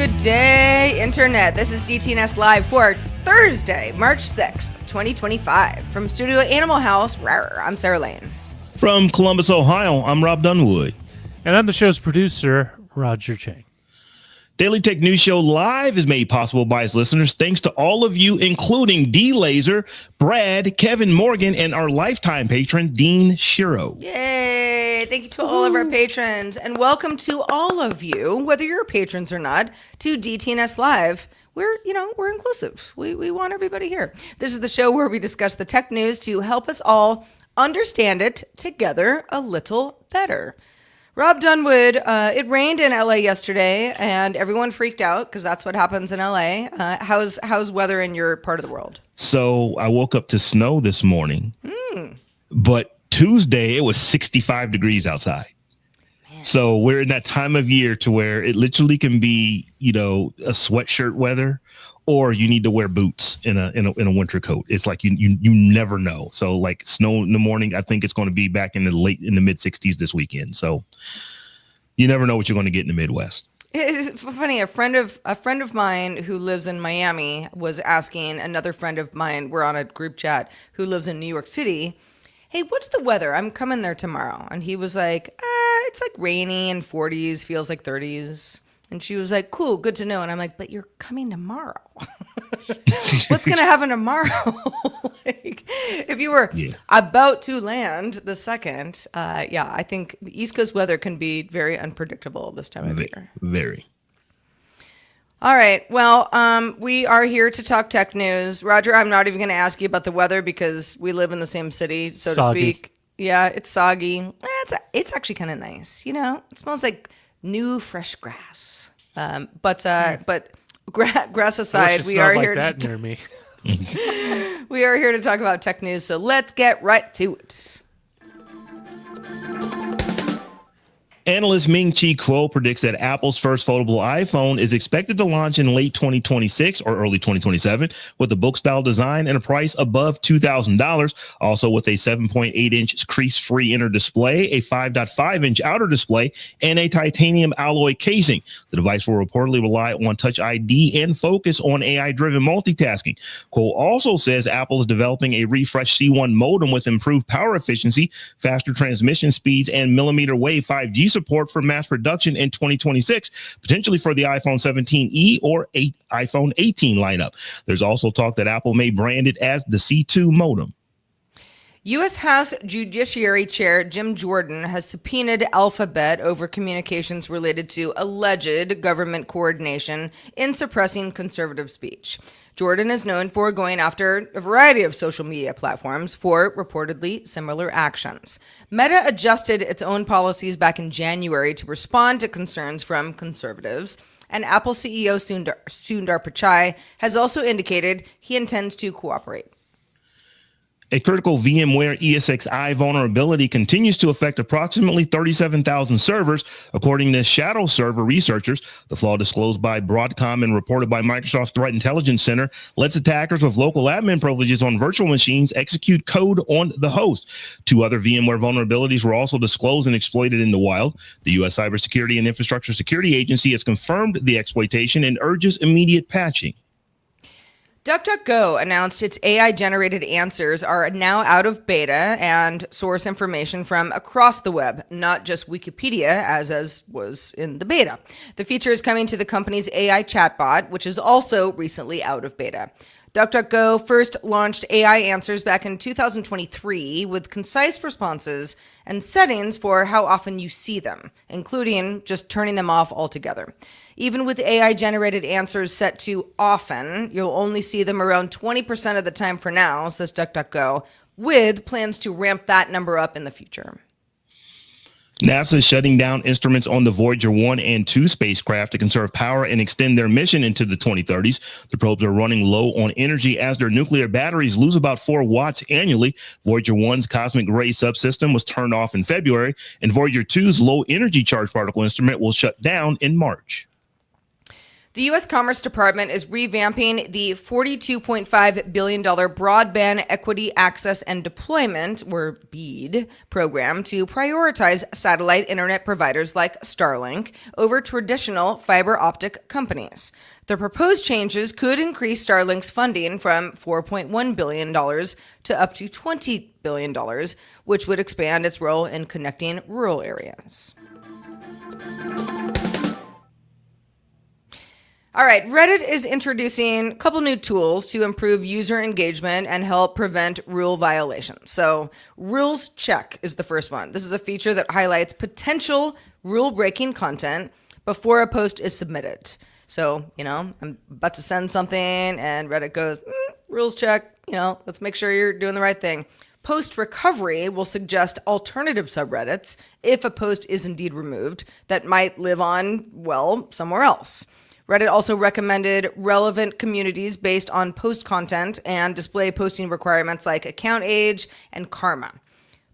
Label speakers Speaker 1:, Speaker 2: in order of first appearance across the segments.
Speaker 1: Good day, Internet. This is DTNS Live for Thursday, March 6th, 2025. From Studio Animal House, I'm Sarah Lane.
Speaker 2: From Columbus, Ohio, I'm Robb Dunewood.
Speaker 3: And I'm the show's producer, Roger Chang.
Speaker 2: Daily Tech News Show Live is made possible by its listeners thanks to all of you, including D. Laser, Brad, Kevin Morgan, and our lifetime patron, Dean Shiro.
Speaker 1: Yay! Thank you to all of our patrons, and welcome to all of you, whether you're patrons or not, to DTNS Live. We're inclusive. We want everybody here. This is the show where we discuss the tech news to help us all understand it together a little better. Robb Dunewood, it rained in LA yesterday, and everyone freaked out because that's what happens in LA. How's weather in your part of the world?
Speaker 2: So I woke up to snow this morning, but Tuesday it was 65 degrees outside. Man. So we're in that time of year to where it literally can be, a sweatshirt weather, or you need to wear boots in a winter coat. It's like you never know. So like snow in the morning, I think it's going to be back in the mid 60s this weekend. So you never know what you're going to get in the Midwest.
Speaker 1: It's funny. A friend of mine who lives in Miami was asking another friend of mine, we're on a group chat, who lives in New York City, hey, what's the weather? I'm coming there tomorrow. And he was like, it's like rainy and 40s, feels like 30s. And she was like, cool, good to know. And I'm like, but you're coming tomorrow. What's going to happen tomorrow? Like, if you were about to land the second, I think the East Coast weather can be very unpredictable this time of year.
Speaker 2: Very.
Speaker 1: All right. Well, we are here to talk tech news. Roger, I'm not even going to ask you about the weather because we live in the same city, so to speak. Yeah, it's soggy. It's actually kind of nice. It smells like new fresh grass. But grass aside, we are here we are here to talk about tech news. So let's get right to it.
Speaker 2: Analyst Ming-Chi Kuo predicts that Apple's first foldable iPhone is expected to launch in late 2026 or early 2027 with a book-style design and a price above $2,000. Also with a 7.8-inch crease-free inner display, a 5.5-inch outer display, and a titanium alloy casing. The device will reportedly rely on Touch ID and focus on AI-driven multitasking. Kuo also says Apple is developing a refreshed C1 modem with improved power efficiency, faster transmission speeds, and millimeter wave 5G support for mass production in 2026, potentially for the iPhone 17e or iPhone 18 lineup. There's also talk that Apple may brand it as the C2 modem.
Speaker 1: U.S. House Judiciary Chair Jim Jordan has subpoenaed Alphabet over communications related to alleged government coordination in suppressing conservative speech. Jordan is known for going after a variety of social media platforms for reportedly similar actions. Meta adjusted its own policies back in January to respond to concerns from conservatives, and Apple CEO Sundar Pichai has also indicated he intends to cooperate.
Speaker 2: A critical VMware ESXi vulnerability continues to affect approximately 37,000 servers, according to Shadow Server researchers. The flaw disclosed by Broadcom and reported by Microsoft's Threat Intelligence Center lets attackers with local admin privileges on virtual machines execute code on the host. 2 other VMware vulnerabilities were also disclosed and exploited in the wild. The U.S. Cybersecurity and Infrastructure Security Agency has confirmed the exploitation and urges immediate patching.
Speaker 1: DuckDuckGo announced its AI-generated answers are now out of beta and source information from across the web, not just Wikipedia, as was in the beta. The feature is coming to the company's AI chatbot, which is also recently out of beta. DuckDuckGo first launched AI answers back in 2023 with concise responses and settings for how often you see them, including just turning them off altogether. Even with AI-generated answers set to often, you'll only see them around 20% of the time for now, says DuckDuckGo, with plans to ramp that number up in the future.
Speaker 2: NASA is shutting down instruments on the Voyager 1 and 2 spacecraft to conserve power and extend their mission into the 2030s. The probes are running low on energy as their nuclear batteries lose about 4 watts annually. Voyager 1's cosmic ray subsystem was turned off in February, and Voyager 2's low energy charge particle instrument will shut down in March.
Speaker 1: The U.S. Commerce Department is revamping the $42.5 billion Broadband Equity Access and Deployment, or BEAD, program to prioritize satellite internet providers like Starlink over traditional fiber optic companies. The proposed changes could increase Starlink's funding from $4.1 billion to up to $20 billion, which would expand its role in connecting rural areas. All right, Reddit is introducing a couple new tools to improve user engagement and help prevent rule violations. So, Rules Check is the first one. This is a feature that highlights potential rule-breaking content before a post is submitted. So, I'm about to send something and Reddit goes, rules check, let's make sure you're doing the right thing. Post recovery will suggest alternative subreddits if a post is indeed removed that might live on, somewhere else. Reddit also recommended relevant communities based on post content and display posting requirements like account age and karma.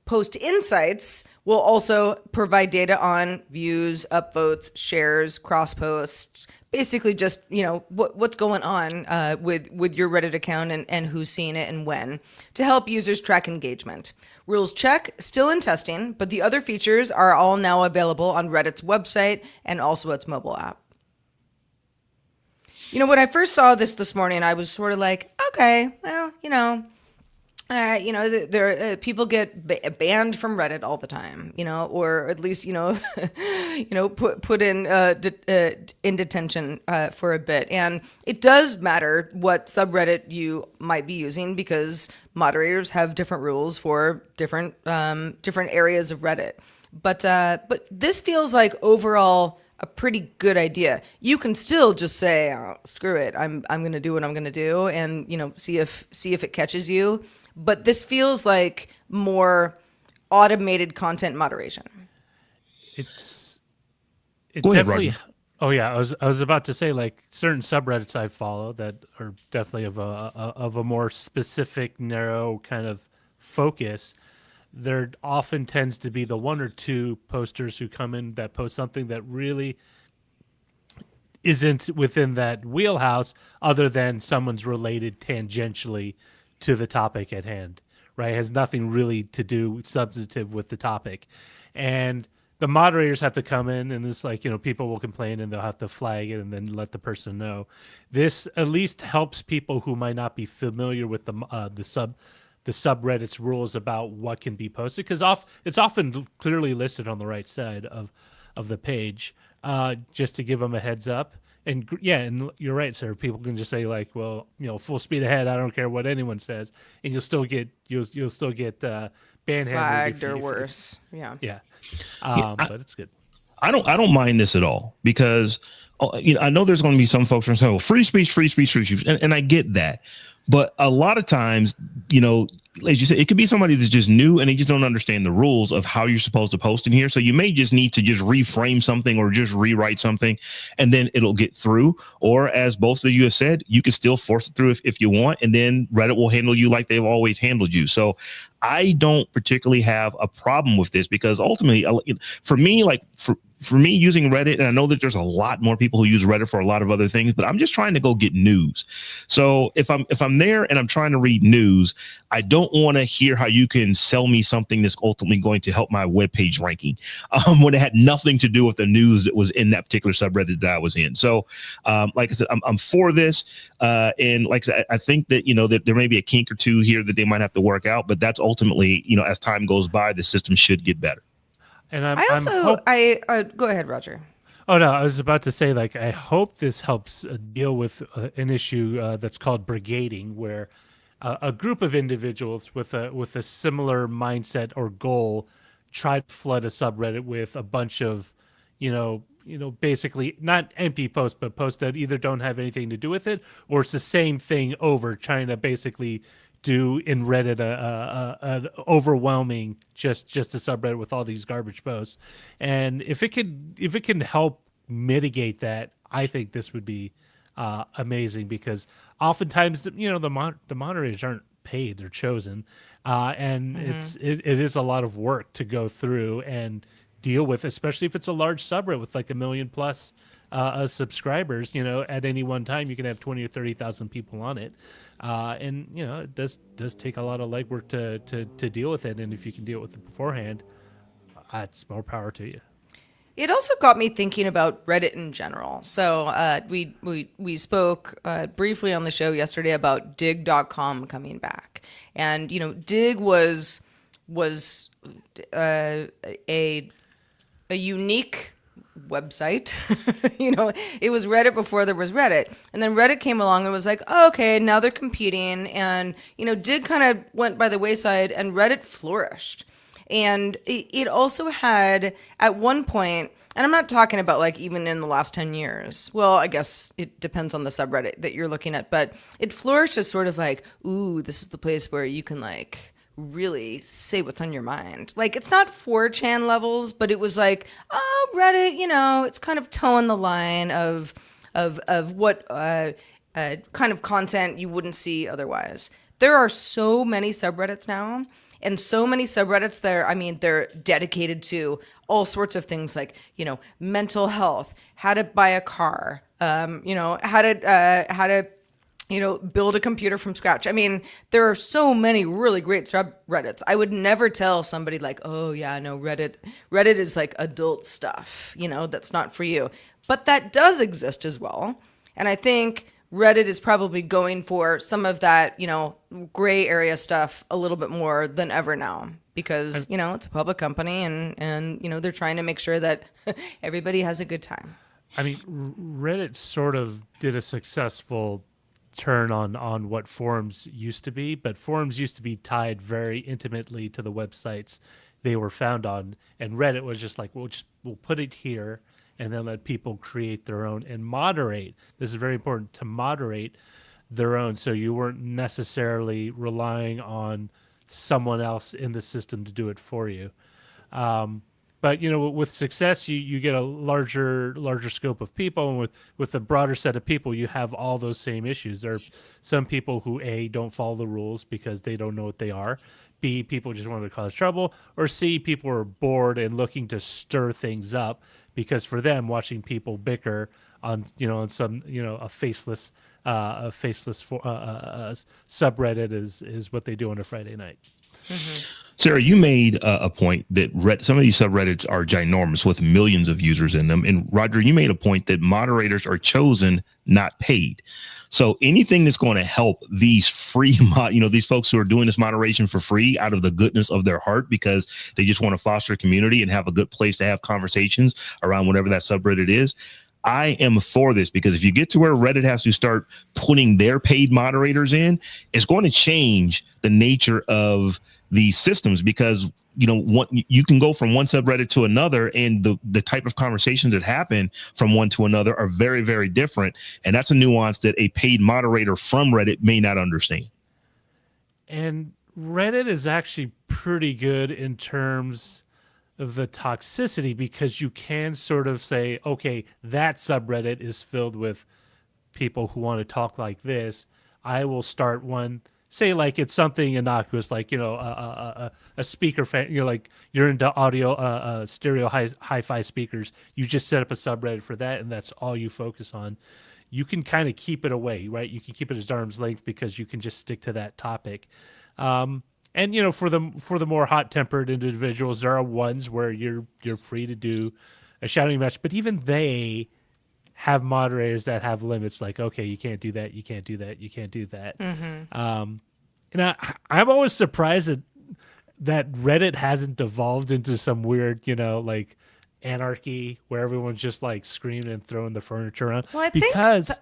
Speaker 1: Post Insights will also provide data on views, upvotes, shares, cross posts, basically just, what's going on with your Reddit account and who's seeing it and when, to help users track engagement. Rules Check, still in testing, but the other features are all now available on Reddit's website and also its mobile app. When I first saw this morning, I was sort of like, okay, well, people get banned from Reddit all the time, or at least, put in detention for a bit. And it does matter what subreddit you might be using because moderators have different rules for different areas of Reddit. But this feels like overall a pretty good idea. You can still just say, oh, screw it, I'm going to do what I'm going to do, and see if it catches you. But this feels like more automated content moderation.
Speaker 2: Go
Speaker 3: definitely.
Speaker 2: Ahead, Roger.
Speaker 3: Oh yeah, I was about to say, like, certain subreddits I follow that are definitely of a more specific, narrow kind of focus. There often tends to be the one or two posters who come in that post something that really isn't within that wheelhouse, other than someone's related tangentially to the topic at hand, right? It has nothing really to do substantive with the topic. And the moderators have to come in, and it's like, people will complain and they'll have to flag it and then let the person know. This at least helps people who might not be familiar with the subreddit's rules about what can be posted, because it's often clearly listed on the right side of the page, just to give them a heads up. And and you're right, sir. People can just say, like, well, full speed ahead. I don't care what anyone says, and you'll still get banhanded,
Speaker 1: flagged or worse.
Speaker 3: Yeah.
Speaker 2: But
Speaker 3: it's good.
Speaker 2: I don't mind this at all because I know there's going to be some folks who say, well, free speech, and I get that. But a lot of times, as you said, it could be somebody that's just new and they just don't understand the rules of how you're supposed to post in here. So you may just need to just reframe something or just rewrite something, and then it'll get through. Or as both of you have said, you can still force it through if you want, and then Reddit will handle you like they've always handled you. So I don't particularly have a problem with this because ultimately, for me, for me using Reddit, and I know that there's a lot more people who use Reddit for a lot of other things, but I'm just trying to go get news. So if I'm there and I'm trying to read news, I don't want to hear how you can sell me something that's ultimately going to help my webpage ranking when it had nothing to do with the news that was in that particular subreddit that I was in. So like I said, I'm for this. And like I said, I think that, that there may be a kink or two here that they might have to work out, but that's ultimately, as time goes by, the system should get better.
Speaker 3: And
Speaker 1: go ahead, Roger.
Speaker 3: Oh no, I was about to say, like, I hope this helps deal with an issue that's called brigading, where a group of individuals with a similar mindset or goal try to flood a subreddit with a bunch of, basically not empty posts, but posts that either don't have anything to do with it, or it's the same thing over, trying to basically do in Reddit an overwhelming just a subreddit with all these garbage posts. And if it can help mitigate that, I think this would be amazing, because oftentimes the moderators aren't paid, they're chosen, and it is a lot of work to go through and deal with, especially if it's a large subreddit with like 1 million plus subscribers. At any one time, you can have 20 or 30,000 people on it, and it does take a lot of legwork to deal with it. And if you can deal with it beforehand, it's more power to you.
Speaker 1: It also got me thinking about Reddit in general. So we spoke briefly on the show yesterday about dig.com coming back. And, dig was a unique website. It was Reddit before there was Reddit. And then Reddit came along and was like, oh, okay, now they're competing. And, dig kind of went by the wayside and Reddit flourished. And it also had, at one point, and I'm not talking about like even in the last 10 years. Well, I guess it depends on the subreddit that you're looking at, but it flourished as sort of like, ooh, this is the place where you can like really say what's on your mind. Like, it's not 4chan levels, but it was like, oh, Reddit, it's kind of towing the line of what kind of content you wouldn't see otherwise. There are so many subreddits now. And so many subreddits they're dedicated to all sorts of things like, mental health, how to buy a car, how to build a computer from scratch. I mean, there are so many really great subreddits. I would never tell somebody like, oh yeah, no, Reddit is like adult stuff, that's not for you. But that does exist as well. And I think Reddit is probably going for some of that, gray area stuff a little bit more than ever now because, it's a public company and they're trying to make sure that everybody has a good time.
Speaker 3: I mean, Reddit sort of did a successful turn on what forums used to be, but forums used to be tied very intimately to the websites they were found on. And Reddit was just like, we'll put it here and then let people create their own and moderate. This is very important, to moderate their own, so you weren't necessarily relying on someone else in the system to do it for you. But with success, you get a larger scope of people, and with a broader set of people, you have all those same issues. There are some people who A, don't follow the rules because they don't know what they are. B, people just want to cause trouble, or C, people are bored and looking to stir things up because for them, watching people bicker on some a faceless subreddit is what they do on a Friday night.
Speaker 2: Mm-hmm. Sarah, you made a point that some of these subreddits are ginormous with millions of users in them. And Roger, you made a point that moderators are chosen, not paid. So anything that's going to help these free these folks who are doing this moderation for free out of the goodness of their heart because they just want to foster a community and have a good place to have conversations around whatever that subreddit is. I am for this because if you get to where Reddit has to start putting their paid moderators in, it's going to change the nature of these systems because, you can go from one subreddit to another and the type of conversations that happen from one to another are very, very different. And that's a nuance that a paid moderator from Reddit may not understand.
Speaker 3: And Reddit is actually pretty good in terms of the toxicity because you can sort of say, okay, that subreddit is filled with people who want to talk like this. I will start one, say like it's something innocuous, like, a speaker fan, like you're into audio, stereo hi-fi speakers. You just set up a subreddit for that and that's all you focus on. You can kind of keep it away, right? You can keep it at arm's length because you can just stick to that topic. And for the more hot-tempered individuals, there are ones where you're free to do a shouting match, but even they have moderators that have limits. Like, okay, you can't do that, you can't do that, you can't do that. Mm-hmm. And I'm always surprised that Reddit hasn't devolved into some weird, like anarchy where everyone's just like screaming and throwing the furniture around.
Speaker 1: Well, I think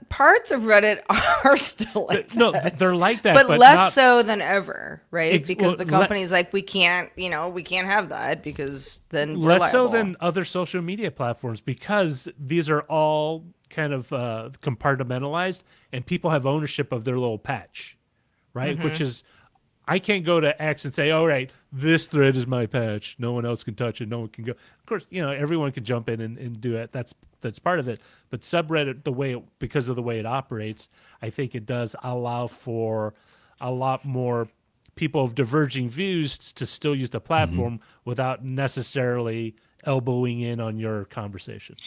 Speaker 1: parts of Reddit are still like that.
Speaker 3: No, they're like that,
Speaker 1: but less so than ever, right? Because the company's like, we can't have that because then we're
Speaker 3: less so
Speaker 1: liable.
Speaker 3: than other social media platforms because these are all kind of compartmentalized and people have ownership of their little patch, right? Mm-hmm. Which is, I can't go to X and say, all right, this thread is my patch. No one else can touch it. No one can go. Of course, everyone can jump in and do it. That's part of it. But subreddit, because of the way it operates, I think it does allow for a lot more people of diverging views to still use the platform without necessarily elbowing in on your conversation.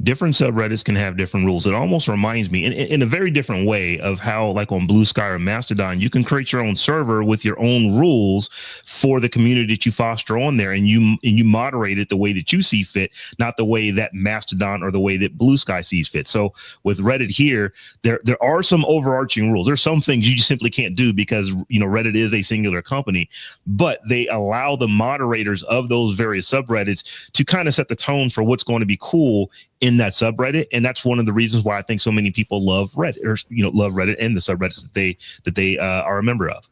Speaker 2: Different subreddits can have different rules. It almost reminds me in a very different way of how, like on Blue Sky or Mastodon, you can create your own server with your own rules for the community that you foster on there, and you moderate it the way that you see fit, not the way that Mastodon or the way that Blue Sky sees fit. So with Reddit here, there are some overarching rules. There's some things you just simply can't do because Reddit is a singular company, but they allow the moderators of those various subreddits to kind of set the tone for what's going to be cool in that subreddit. And that's one of the reasons why I think so many people love Reddit, or love Reddit and the subreddits that they are a member of.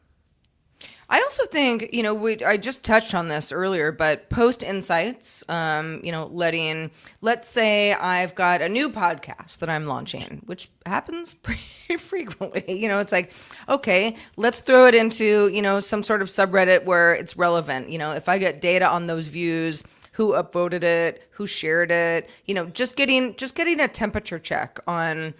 Speaker 1: I also think, I just touched on this earlier, but post insights, let's say I've got a new podcast that I'm launching, which happens pretty frequently. It's like, okay, let's throw it into, some sort of subreddit where it's relevant. If I get data on those views, who upvoted it, who shared it, just getting a temperature check on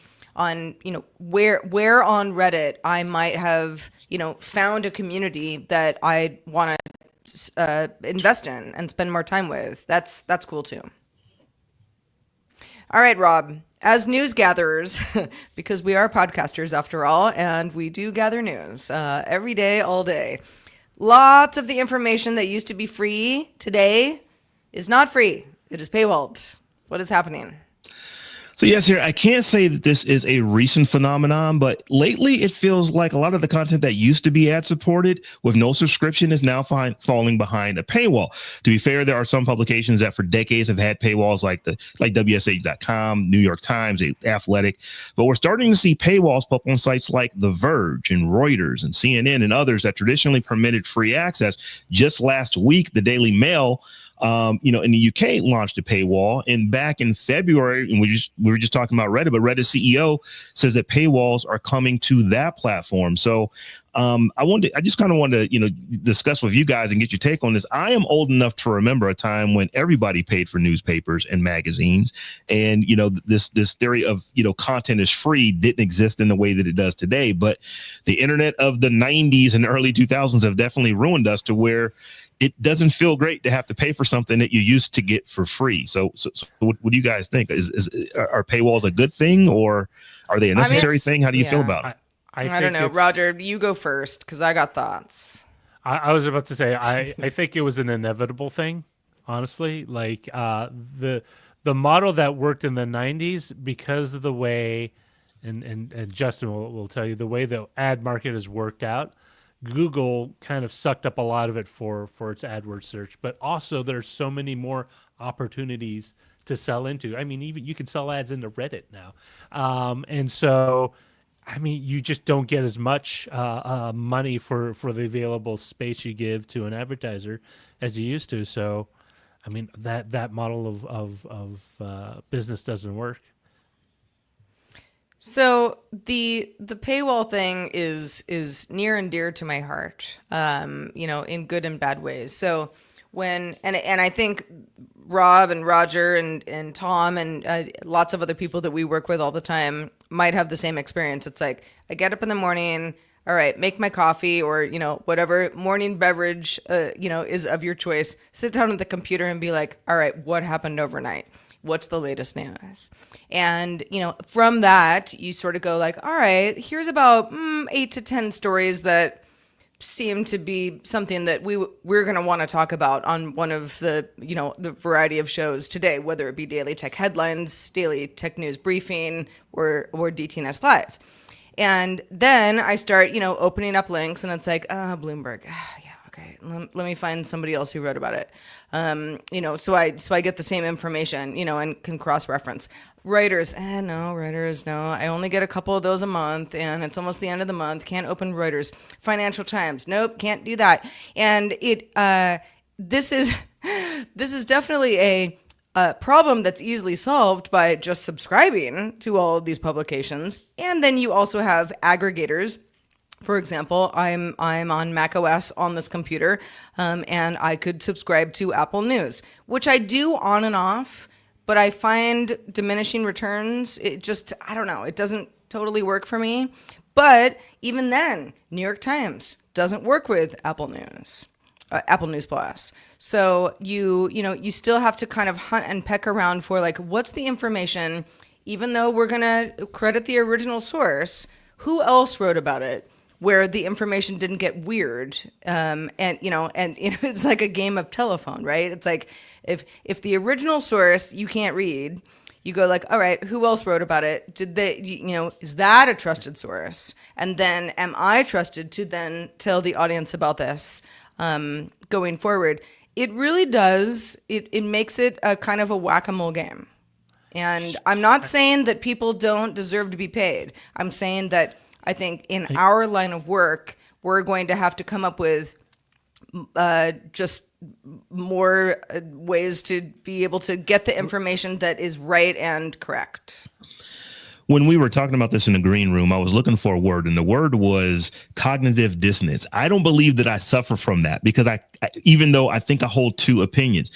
Speaker 1: where on Reddit I might have, found a community that I want to invest in and spend more time with. That's cool too. All right, Rob, as news gatherers, because we are podcasters after all, and we do gather news every day, all day. Lots of the information that used to be free today is not free. It is paywalled. What is happening?
Speaker 2: So yes, here, I can't say that this is a recent phenomenon, but lately it feels like a lot of the content that used to be ad supported with no subscription is now falling behind a paywall. To be fair, there are some publications that for decades have had paywalls like WSA.com, New York Times, Athletic, but we're starting to see paywalls pop on sites like The Verge and Reuters and CNN and others that traditionally permitted free access. Just last week, the Daily Mail in the UK launched a paywall, and back in February, and we were just talking about Reddit, but Reddit CEO says that paywalls are coming to that platform. So I just kind of wanted to, discuss with you guys and get your take on this. I am old enough to remember a time when everybody paid for newspapers and magazines, and this theory of content is free didn't exist in the way that it does today. But the internet of the 90s and early 2000s have definitely ruined us to where it doesn't feel great to have to pay for something that you used to get for free. So what do you guys think? Are paywalls a good thing, or are they a necessary thing? How do you feel about it?
Speaker 1: I don't know. Roger, you go first because I got thoughts.
Speaker 3: I was about to say, I think it was an inevitable thing, honestly. Like the model that worked in the 90s, because of the way, and Justin will tell you, the way the ad market has worked out, Google kind of sucked up a lot of it for its AdWords search, but also there's so many more opportunities to sell into. I mean, even you can sell ads into Reddit now. And so, I mean, you just don't get as much money for the available space you give to an advertiser as you used to. So, I mean, that model of business doesn't work.
Speaker 1: So the paywall thing is near and dear to my heart, in good and bad ways. So and I think Rob and Roger and Tom and lots of other people that we work with all the time might have the same experience. It's like, I get up in the morning, all right, make my coffee or, whatever morning beverage, is of your choice. Sit down at the computer and be like, all right, what happened overnight? What's the latest news? And, from that, you sort of go like, all right, here's about 8 to 10 stories that seem to be something that we're going to want to talk about on one of the, the variety of shows today, whether it be Daily Tech Headlines, Daily Tech News Briefing, or DTNS Live. And then I start, opening up links, and it's like, Bloomberg. Yeah, okay. Let me find somebody else who wrote about it. So I get the same information, and can cross-reference. Reuters, Reuters, no. I only get a couple of those a month, and it's almost the end of the month. Can't open Reuters. Financial Times, nope, can't do that. And this is definitely a problem that's easily solved by just subscribing to all of these publications. And then you also have aggregators. For example, I'm on macOS on this computer, and I could subscribe to Apple News, which I do on and off, but I find diminishing returns. I don't know, it doesn't totally work for me. But even then, New York Times doesn't work with Apple News. Apple News Plus. So you still have to kind of hunt and peck around for like, what's the information, even though we're going to credit the original source, who else wrote about it where the information didn't get weird. It's like a game of telephone, right? It's like, if the original source you can't read, you go like, all right, who else wrote about it? Did they, is that a trusted source? And then am I trusted to then tell the audience about this going forward? It really does. It makes it a kind of a whack-a-mole game. And I'm not saying that people don't deserve to be paid. I'm saying that I think in our line of work, we're going to have to come up with just more ways to be able to get the information that is right and correct.
Speaker 2: When we were talking about this in the green room, I was looking for a word, and the word was cognitive dissonance. I don't believe that I suffer from that because even though I think I hold two opinions,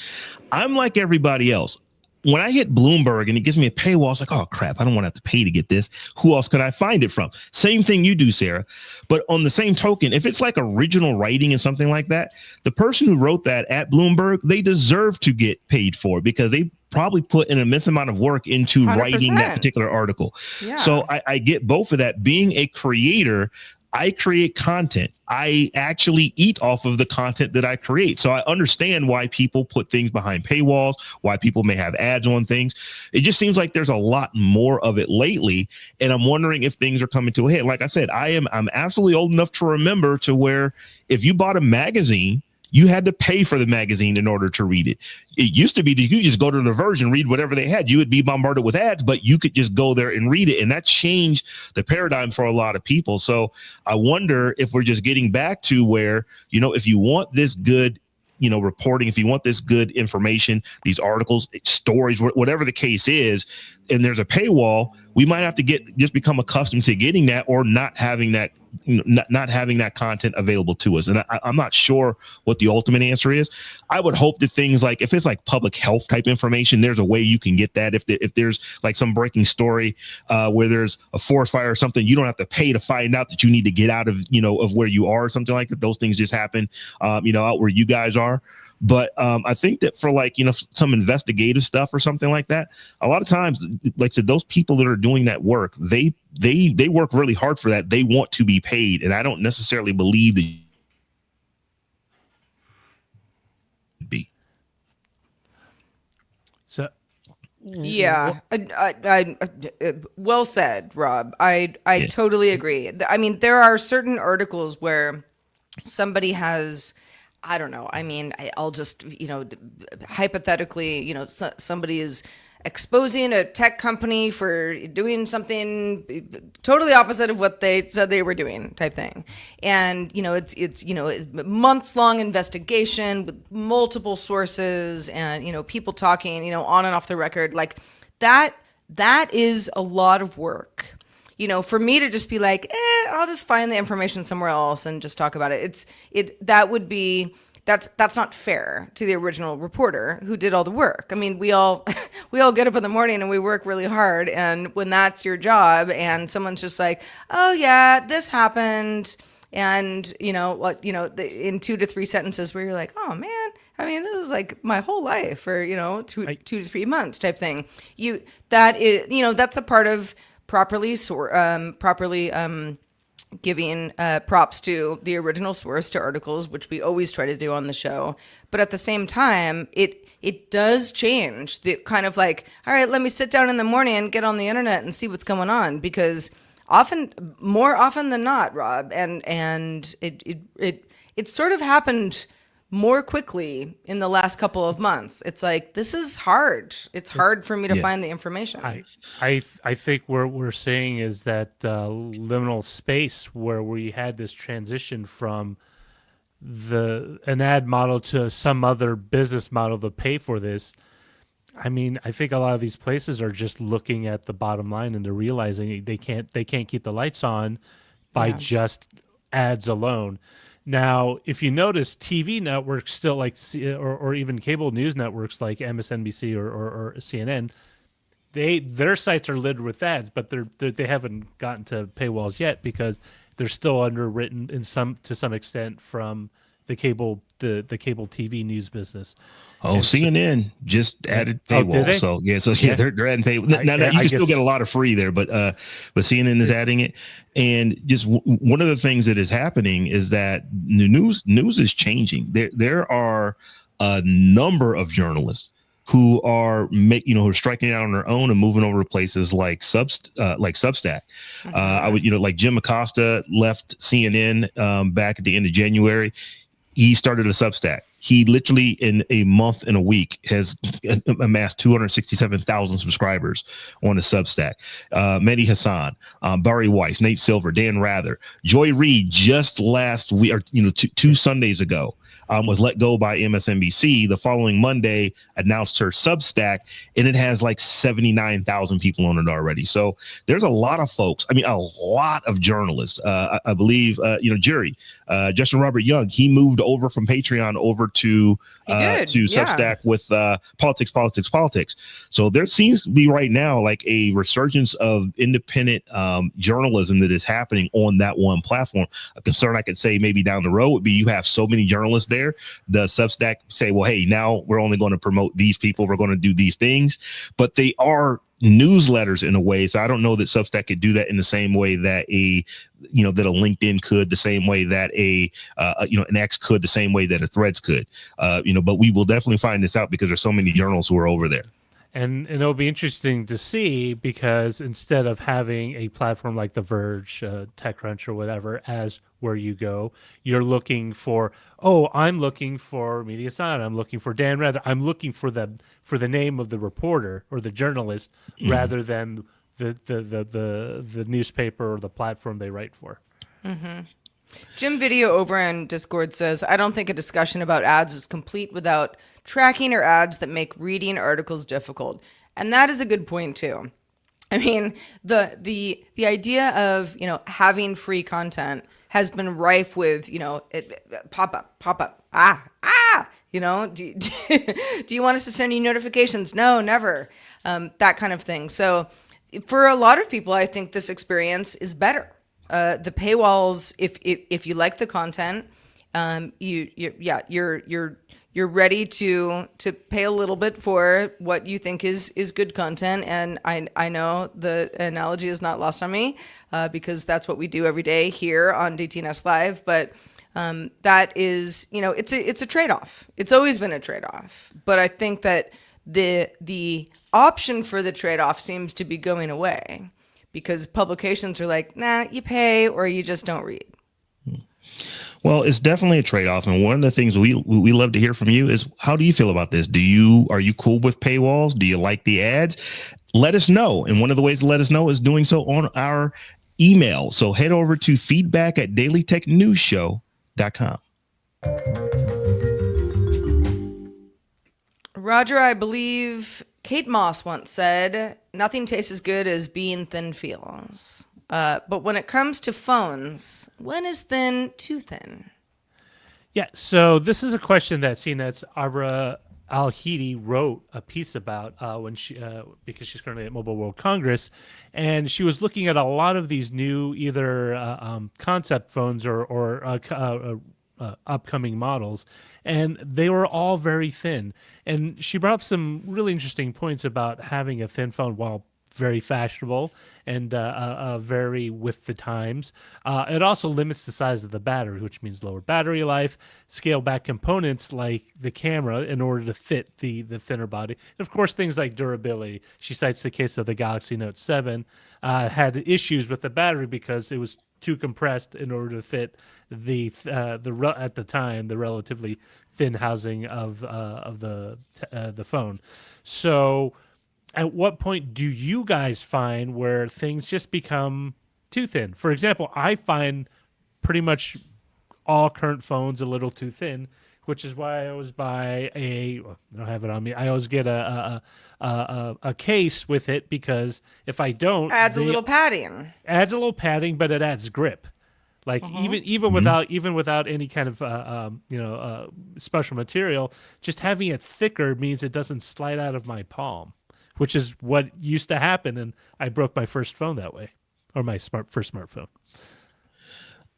Speaker 2: I'm like everybody else. When I hit Bloomberg and it gives me a paywall, it's like, oh, crap, I don't want to have to pay to get this. Who else could I find it from? Same thing you do, Sarah. But on the same token, if it's like original writing and something like that, the person who wrote that at Bloomberg, they deserve to get paid for it because they probably put an immense amount of work into 100%. Writing that particular article. Yeah. So I get both of that. Being a creator, I create content. I actually eat off of the content that I create. So I understand why people put things behind paywalls, why people may have ads on things. It just seems like there's a lot more of it lately. And I'm wondering if things are coming to a head. Like I said, I'm absolutely old enough to remember to where if you bought a magazine, you had to pay for the magazine in order to read it. It used to be that you could just go to the version, read whatever they had. You would be bombarded with ads, but you could just go there and read it. And that changed the paradigm for a lot of people. So I wonder if we're just getting back to where, if you want this good, reporting, if you want this good information, these articles, stories, whatever the case is, and there's a paywall, we might have to just become accustomed to getting that or not having that, not having that content available to us. And I'm not sure what the ultimate answer is. I would hope that things like, if it's like public health type information, there's a way you can get that. If there's like some breaking story where there's a forest fire or something, you don't have to pay to find out that you need to get out of, of where you are or something like that. Those things just happen, out where you guys are. But I think that for like, some investigative stuff or something like that, a lot of times, like I said, those people that are doing that work, they work really hard for that. They want to be paid. And I don't necessarily believe that be.
Speaker 1: So, yeah, I well said, Rob. I totally agree. I mean, there are certain articles where somebody has, I don't know. I mean, I'll just, hypothetically, somebody is exposing a tech company for doing something totally opposite of what they said they were doing type thing. And, it's months long investigation with multiple sources and, people talking, on and off the record like that is a lot of work. For me to just be like, I'll just find the information somewhere else and just talk about it. That's not fair to the original reporter who did all the work. I mean, we all get up in the morning and we work really hard. And when that's your job and someone's just like, oh yeah, this happened. And in 2 to 3 sentences where you're like, oh man, I mean, this is like my whole life or, 2 to 3 months type thing. That's a part of properly giving props to the original source to articles, which we always try to do on the show. But at the same time, it does change the kind of like, all right, let me sit down in the morning and get on the internet and see what's going on, because more often than not, Rob, and it sort of happened more quickly in the last couple of months. It's like, this is hard. It's hard for me to find the information.
Speaker 3: I think what we're seeing is that liminal space where we had this transition from an ad model to some other business model to pay for this. I mean, I think a lot of these places are just looking at the bottom line and they're realizing they can't keep the lights on by just ads alone. Now, if you notice, TV networks still like, or even cable news networks like MSNBC or CNN, their sites are littered with ads, but they haven't gotten to paywalls yet because they're still underwritten to some extent from cable TV news business.
Speaker 2: Oh,
Speaker 3: And so-
Speaker 2: CNN just added
Speaker 3: Oh, did
Speaker 2: paywall.
Speaker 3: they?
Speaker 2: So yeah, they're adding paywall. Now you
Speaker 3: I
Speaker 2: can still
Speaker 3: guess-
Speaker 2: get a lot of free there, but CNN is adding it. And just one of the things that is happening is that the news is changing. There are a number of journalists who are who are striking out on their own and moving over to places like Substack. I would, like Jim Acosta left CNN back at the end of January. He started a Substack. He literally in a month and a week has amassed 267,000 subscribers on a Substack. Mehdi Hassan, Barry Weiss, Nate Silver, Dan Rather, Joy Reid just last week, or two Sundays ago, was let go by MSNBC. The following Monday announced her Substack, and it has like 79,000 people on it already. So there's a lot of folks. I mean, a lot of journalists. I believe, Jury, Justin Robert Young, he moved over from Patreon over to Substack with politics. So there seems to be right now like a resurgence of independent journalism that is happening on that one platform. A concern I could say maybe down the road would be you have so many journalists there. The Substack say, well, hey, now we're only going to promote these people. We're going to do these things, but they are newsletters in a way. So I don't know that Substack could do that in the same way that a LinkedIn could, the same way that an X could, the same way that a Threads could, but we will definitely find this out because there's so many journals who are over there.
Speaker 3: And it'll be interesting to see, because instead of having a platform like The Verge, TechCrunch, or whatever as where you go, you're looking for, I'm looking for Mediasana, I'm looking for Dan Rather, I'm looking for the name of the reporter or the journalist rather than the newspaper or the platform they write for.
Speaker 1: Mm-hmm. Jim Video over in Discord says, I don't think a discussion about ads is complete without tracking or ads that make reading articles difficult. And that is a good point too. I mean, the idea of, having free content has been rife with, pop up, do you want us to send you notifications? No, never. That kind of thing. So for a lot of people, I think this experience is better. The paywalls, if you like the content, you're ready to pay a little bit for what you think is good content. And I know the analogy is not lost on me, because that's what we do every day here on DTNS Live. But that is, it's a trade-off. It's always been a trade-off. But I think that the option for the trade-off seems to be going away, because publications are like, nah, you pay or you just don't read.
Speaker 2: Well, it's definitely a trade-off. And one of the things we love to hear from you is, how do you feel about this? Are you cool with paywalls? Do you like the ads? Let us know. And one of the ways to let us know is doing so on our email. So head over to feedback@dailytechnewsshow.com.
Speaker 1: Roger, I believe Kate Moss once said, nothing tastes as good as being thin feels. But when it comes to phones, when is thin too thin?
Speaker 3: Yeah, so this is a question that CNET's Abra Al-Hidi wrote a piece about when she because she's currently at Mobile World Congress, and she was looking at a lot of these new either concept phones or upcoming models, and they were all very thin. And she brought up some really interesting points about having a thin phone while very fashionable and very with the times. It also limits the size of the battery, which means lower battery life, scale back components like the camera in order to fit the thinner body. And of course, things like durability. She cites the case of the Galaxy Note 7 had issues with the battery because it was too compressed in order to fit at the time the relatively thin housing of the phone. So at what point do you guys find where things just become too thin? For example, I find pretty much all current phones a little too thin, which is why I always buy I don't have it on me. I always get a case with it, because if I don't,
Speaker 1: adds a little padding,
Speaker 3: but it adds grip. Like even without any kind of special material, just having it thicker means it doesn't slide out of my palm, which is what used to happen, and I broke my first phone that way, or my first smartphone.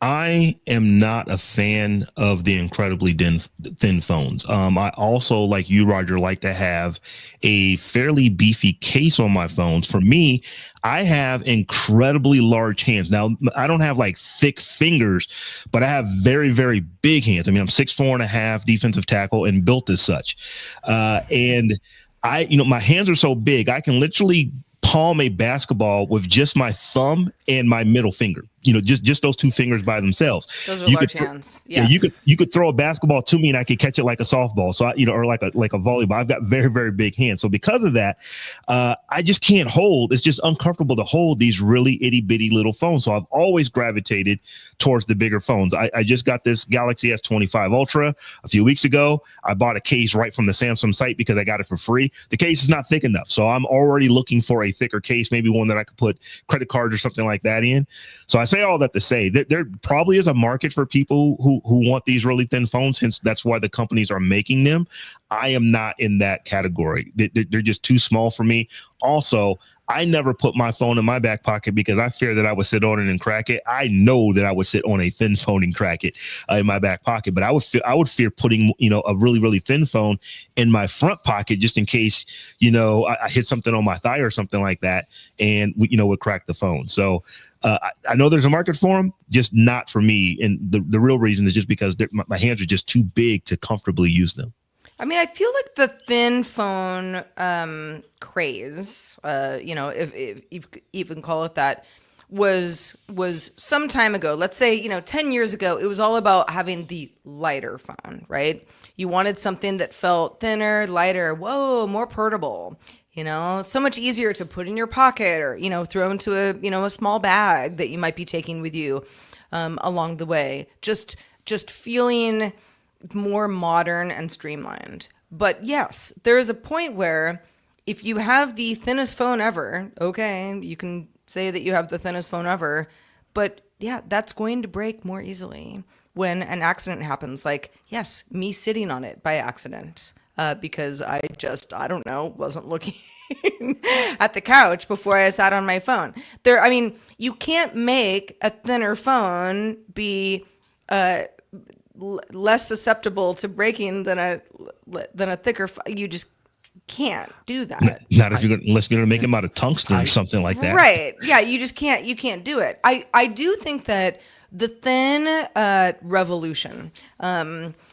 Speaker 2: I am not a fan of the incredibly thin phones. I also, like you, Roger, like to have a fairly beefy case on my phones. For me, I have incredibly large hands. Now, I don't have like thick fingers, but I have very, very big hands. I mean, I'm 6'4.5", defensive tackle, and built as such. And my hands are so big, I can literally palm a basketball with just my thumb and my middle finger. Just those two fingers by themselves.
Speaker 1: Those are large hands. Yeah.
Speaker 2: You could throw a basketball to me and I could catch it like a softball. So or like a volleyball. I've got very, very big hands. So because of that, I just can't hold. It's just uncomfortable to hold these really itty bitty little phones. So I've always gravitated towards the bigger phones. I just got this Galaxy S25 Ultra a few weeks ago. I bought a case right from the Samsung site because I got it for free. The case is not thick enough. So I'm already looking for a thicker case, maybe one that I could put credit cards or something like that in. So I say all that to say that there probably is a market for people who want these really thin phones. Hence, that's why the companies are making them. I am not in that category. They're just too small for me. Also, I never put my phone in my back pocket because I fear that I would sit on it and crack it. I know that I would sit on a thin phone and crack it in my back pocket, but I would fear putting, a really, really thin phone in my front pocket just in case, I hit something on my thigh or something like that and, would crack the phone. So I know there's a market for them, just not for me. And the real reason is just because my hands are just too big to comfortably use them.
Speaker 1: I mean, I feel like the thin phone craze, if you even call it that, was some time ago. Let's say, 10 years ago, it was all about having the lighter phone, right? You wanted something that felt thinner, lighter, more portable, so much easier to put in your pocket or, throw into a small bag that you might be taking with you along the way. Just feeling more modern and streamlined. But yes, there is a point where if you have the thinnest phone ever, okay, you can say that you have the thinnest phone ever, but yeah, that's going to break more easily when an accident happens. Like, yes, me sitting on it by accident because I don't know, wasn't looking at the couch before I sat on my phone. You can't make a thinner phone be less susceptible to breaking than a thicker. You just can't do that.
Speaker 2: Not if unless you're going to make them out of tungsten or something like that.
Speaker 1: Right? Yeah, you just can't. You can't do it. I do think that the thin revolution.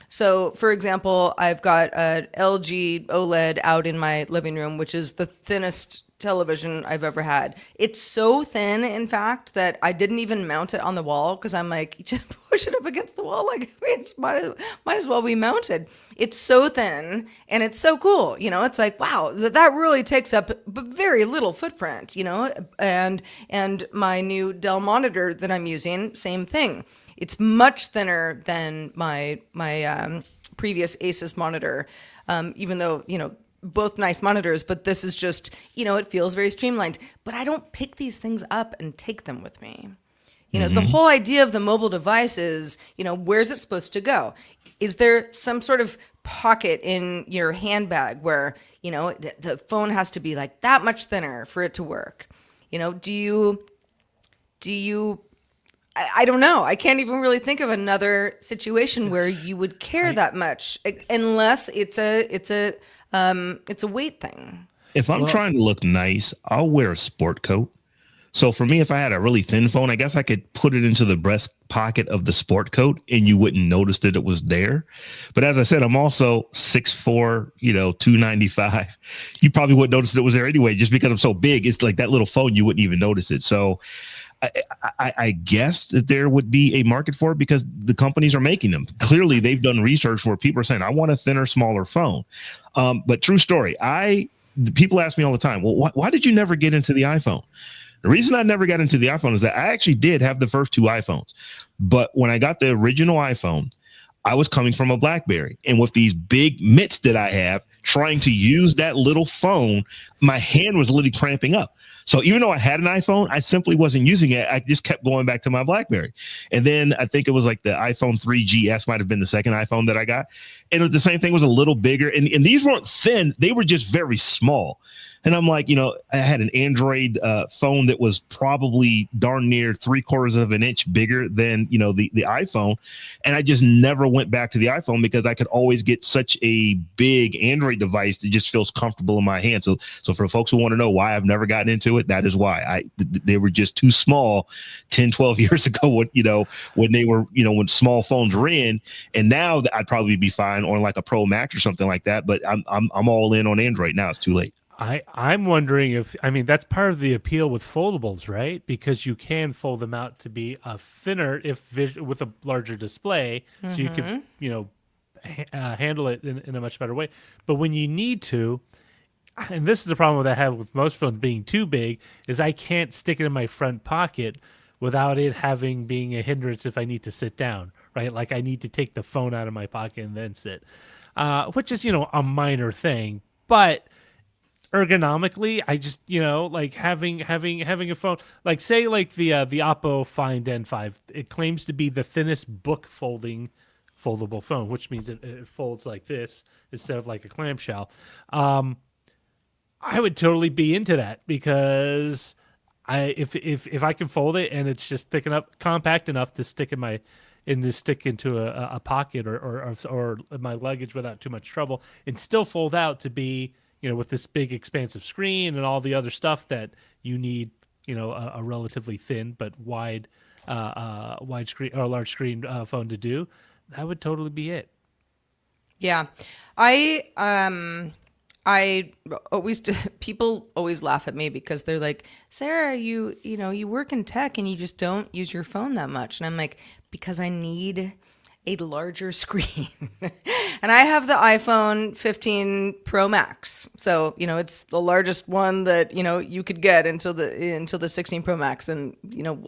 Speaker 1: So, for example, I've got an LG OLED out in my living room, which is the thinnest television I've ever had. It's so thin, in fact, that I didn't even mount it on the wall because I'm like, you just push it up against the wall. Like, it might as well be mounted. It's so thin and it's so cool. It's like, wow, that really takes up very little footprint, and my new Dell monitor that I'm using, same thing. It's much thinner than my previous Asus monitor, even though, both nice monitors, but this is just, it feels very streamlined. But I don't pick these things up and take them with me. The whole idea of the mobile device is, where's it supposed to go? Is there some sort of pocket in your handbag where, the phone has to be like that much thinner for it to work? Do you I don't know. I can't even really think of another situation where you would care that much unless it's a weight thing.
Speaker 2: If I'm trying to look nice, I'll wear a sport coat. So for me, if I had a really thin phone, I guess I could put it into the breast pocket of the sport coat and you wouldn't notice that it was there. But as I said, I'm also 6'4", 295. You probably wouldn't notice that it was there anyway, just because I'm so big. It's like that little phone, you wouldn't even notice it. So I guess that there would be a market for it because the companies are making them. Clearly, they've done research where people are saying, I want a thinner, smaller phone. But true story, people ask me all the time, well, why did you never get into the iPhone? The reason I never got into the iPhone is that I actually did have the first two iPhones. But when I got the original iPhone, I was coming from a BlackBerry. And with these big mitts that I have, trying to use that little phone, my hand was literally cramping up. So even though I had an iPhone, I simply wasn't using it. I just kept going back to my BlackBerry. And then I think it was like the iPhone 3GS might have been the second iPhone that I got. And it was the same thing, was a little bigger. And these weren't thin. They were just very small. And I'm like, I had an Android phone that was probably darn near 3/4 of an inch bigger than, the iPhone. And I just never went back to the iPhone because I could always get such a big Android device that just feels comfortable in my hand. So for folks who want to know why I've never gotten into it, that is why. They were just too small 10, 12 years ago when they were, when small phones were in. And now I'd probably be fine on like a Pro Max or something like that. But I'm all in on Android now. It's too late.
Speaker 3: I'm wondering if, that's part of the appeal with foldables, right? Because you can fold them out to be a thinner with a larger display, so you can, handle it in a much better way. But when you need to, and this is the problem that I have with most phones being too big, is I can't stick it in my front pocket without it being a hindrance if I need to sit down, right? Like I need to take the phone out of my pocket and then sit, which is, a minor thing, but ergonomically, I just like having a phone, like say like the Oppo Find N5, it claims to be the thinnest book foldable phone, which means it folds like this instead of like a clamshell. I would totally be into that because if I can fold it and it's just compact enough to stick into a pocket or my luggage without too much trouble, and still fold out to be, with this big expansive screen and all the other stuff that you need, a relatively thin but wide screen or large screen phone to do, that would totally be it.
Speaker 1: Yeah. People always laugh at me because they're like, Sarah, you work in tech and you just don't use your phone that much. And I'm like, because I need a larger screen. And I have the iPhone 15 Pro Max. So, it's the largest one that, you could get until the 16 Pro Max, and,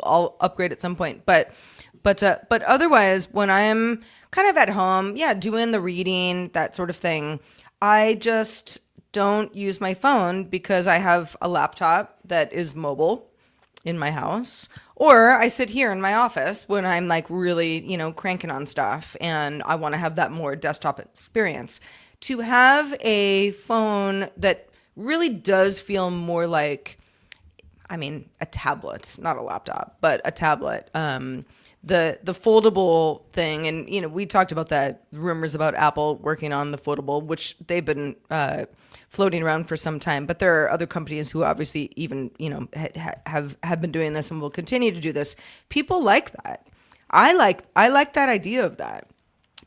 Speaker 1: I'll upgrade at some point. But otherwise, when I'm kind of at home, doing the reading, that sort of thing, I just don't use my phone because I have a laptop that is mobile in my house, or I sit here in my office when I'm like really, cranking on stuff and I want to have that more desktop experience. To have a phone that really does feel more like, a tablet, not a laptop, but a tablet. The foldable thing, and we talked about that, rumors about Apple working on the foldable, which they've been floating around for some time, but there are other companies who obviously even have been doing this and will continue to do this. People like that. I like that idea of that,